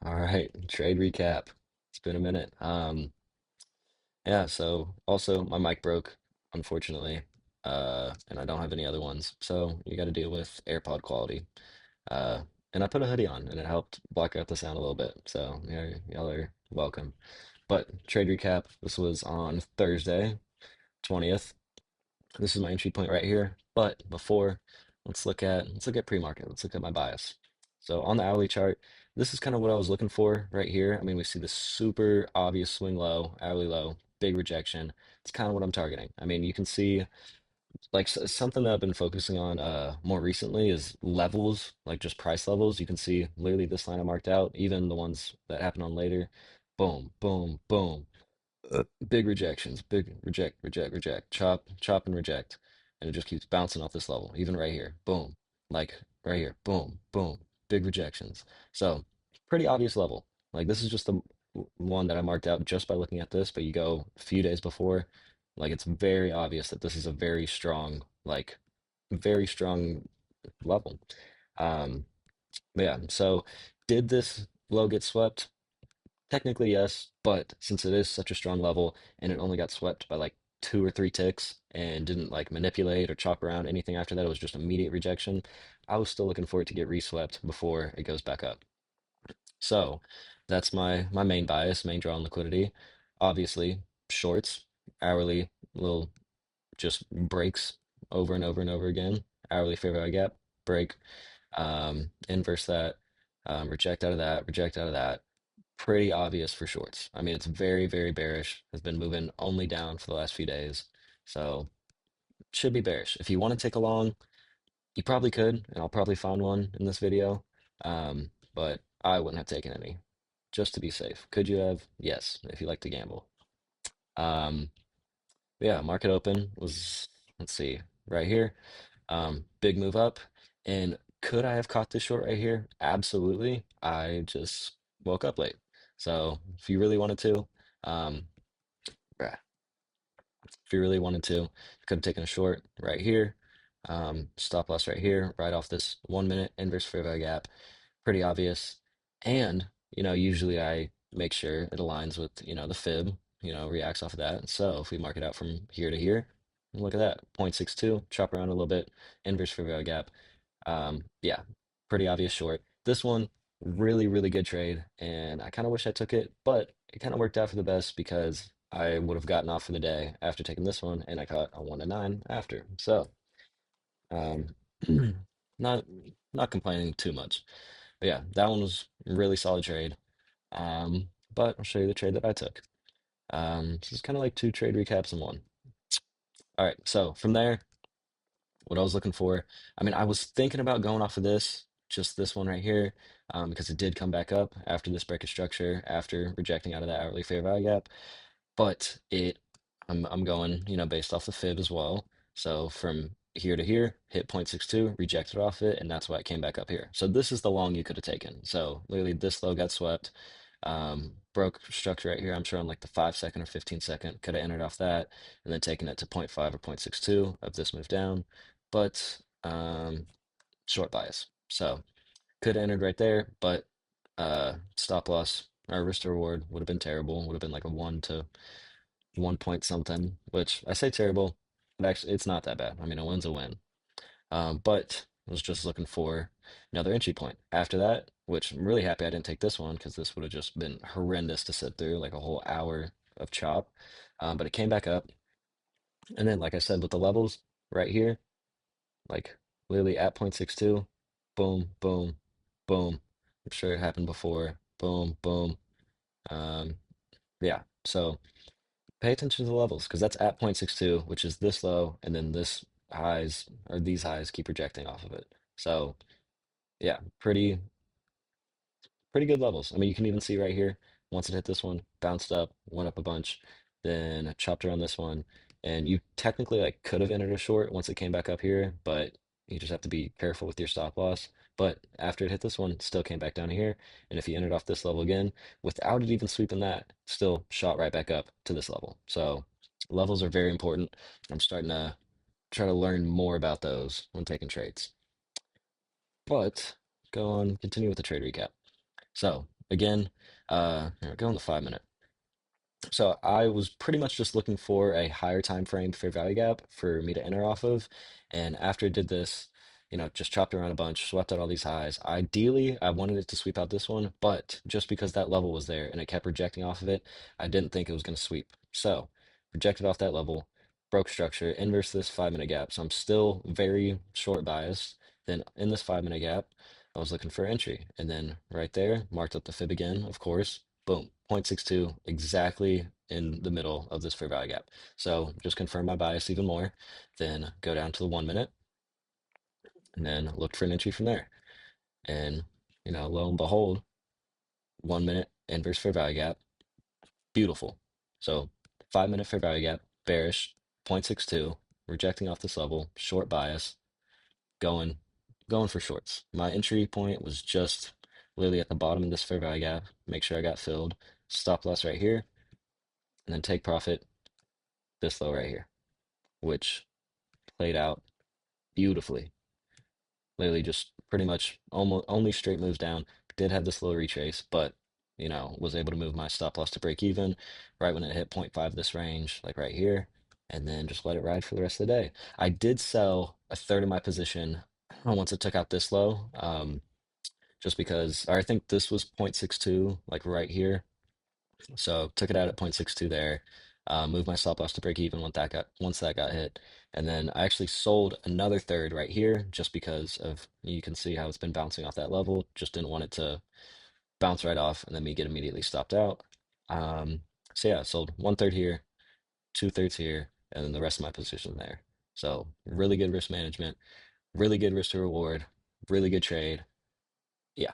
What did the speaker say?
All right, trade recap. It's been a minute. Yeah, so also my mic broke, unfortunately. And I don't have any other ones. So you got to deal with AirPod quality. Uh, and I put a hoodie on and it helped block out the sound a little bit. So yeah, y'all are welcome. But trade recap, this was on Thursday, 20th. This is my entry point right here. But before, let's look at pre-market. Let's look at my bias. So on the hourly chart, this is kind of what I was looking for right here. I mean, we see the super obvious swing low, hourly low, big rejection. It's kind of what I'm targeting. I mean, you can see like something that I've been focusing on more recently is levels, like just price levels. You can see literally this line I marked out, even the ones that happen on later. Boom, boom, boom. Big rejections, big reject, reject, reject, chop, chop, and reject. And it just keeps bouncing off this level, even right here. Boom. Like right here. Boom, boom. Big rejections. So, pretty obvious level. Like this is just the one that I marked out just by looking at this, but you go a few days before, like it's very obvious that this is a very strong, like very strong level. Um, but yeah, so did this low get swept? Technically, yes, but since it is such a strong level and it only got swept by like two or three ticks and didn't like manipulate or chop around anything after that, it was just immediate rejection. I was still looking for it to get reswept before it goes back up. So that's my main bias, main draw on liquidity. Obviously, shorts, hourly, little just breaks over and over and over again. Hourly fair value gap, break, inverse that, reject out of that, reject out of that pretty obvious for shorts. I mean, it's very, very bearish. Has been moving only down for the last few days. So should be bearish. If you want to take a long, you probably could, and I'll probably find one in this video. But I wouldn't have taken any just to be safe. Could you have? Yes, if you like to gamble. Um, yeah, market open was, let's see, right here. Big move up. And could I have caught this short right here? Absolutely. I just woke up late. So if you really wanted to, um, bruh, if you really wanted to, you could have taken a short right here. Stop loss right here, right off this 1 minute inverse fair value gap. Pretty obvious. And, usually I make sure it aligns with, the fib, reacts off of that. So if we mark it out from here to here, look at that, 0.62, chop around a little bit, inverse fair value gap. Yeah, pretty obvious short. This one, really, really good trade, and I kind of wish I took it, but it kind of worked out for the best because I would have gotten off for the day after taking this one, and I caught a 1 to 9 after. So, um, not not complaining too much. But yeah, that one was a really solid trade. But I'll show you the trade that I took. This is kind of like two trade recaps in one. All right, so from there, what I was looking for. I mean, I was thinking about going off of this, just this one right here, because it did come back up after this break of structure, after rejecting out of that hourly fair value gap. But I'm going, based off the fib as well. So from here to here, hit 0.62, rejected off it, and that's why it came back up here. So this is the long you could have taken. So literally this low got swept, broke structure right here. I'm sure on like the 5 second or 15 second, could have entered off that and then taken it to zero point 0.5 or 0.62 of this move down. But short bias. So could have entered right there, but stop loss or risk to reward would have been terrible. Would have been like a 1 point something, which I say terrible, but actually it's not that bad. I mean, a win's a win. But I was just looking for another entry point after that, which I'm really happy I didn't take this one because this would have just been horrendous to sit through, like a whole hour of chop. But it came back up. And then, like I said, with the levels right here, like literally at 0.62, boom, boom, boom. I'm sure it happened before. Boom, boom. Um, yeah. So pay attention to the levels because that's at 0.62, which is this low, and then this highs or these highs keep projecting off of it. So yeah, pretty good levels. I mean, you can even see right here, once it hit this one, bounced up, went up a bunch, then chopped around this one, and you technically like could have entered a short once it came back up here, but you just have to be careful with your stop loss. But after it hit this one, still came back down here, and if you entered off this level again, without it even sweeping that, still shot right back up to this level. So levels are very important. I'm starting to try to learn more about those when taking trades. But go on, continue with the trade recap. So again, here, go on the 5 minute. So I was pretty much just looking for a higher time frame fair value gap for me to enter off of. And after I did this, just chopped around a bunch, swept out all these highs. Ideally, I wanted it to sweep out this one, but just because that level was there and it kept rejecting off of it, I didn't think it was going to sweep. So rejected off that level, broke structure, inverse this 5 minute gap. So I'm still very short biased. Then in this 5 minute gap, I was looking for entry. And then right there, marked up the fib again, of course. Boom, 0.62, exactly in the middle of this fair value gap. So just confirm my bias even more, then go down to the 1 minute and then look for an entry from there. And, lo and behold, 1 minute inverse fair value gap, beautiful. So 5 minute fair value gap, bearish, 0.62, rejecting off this level, short bias, going, going for shorts. My entry point was just literally at the bottom of this fair value gap. Make sure I got filled. Stop loss right here, and then take profit this low right here, which played out beautifully. Literally just pretty much almost only straight moves down. Did have this little retrace, but was able to move my stop loss to break even right when it hit point 0.5 this range, like right here, and then just let it ride for the rest of the day. I did sell a third of my position once it took out this low, just because, or I think this was 0.62, like right here. So took it out at 0.62 there, moved my stop loss to break even once that got hit. And then I actually sold another third right here just because of you can see how it's been bouncing off that level. Just didn't want it to bounce right off and then me get immediately stopped out. Um, so yeah, sold 1/3 here, 2/3 here, and then the rest of my position there. So really good risk management, really good risk to reward, really good trade. Yeah.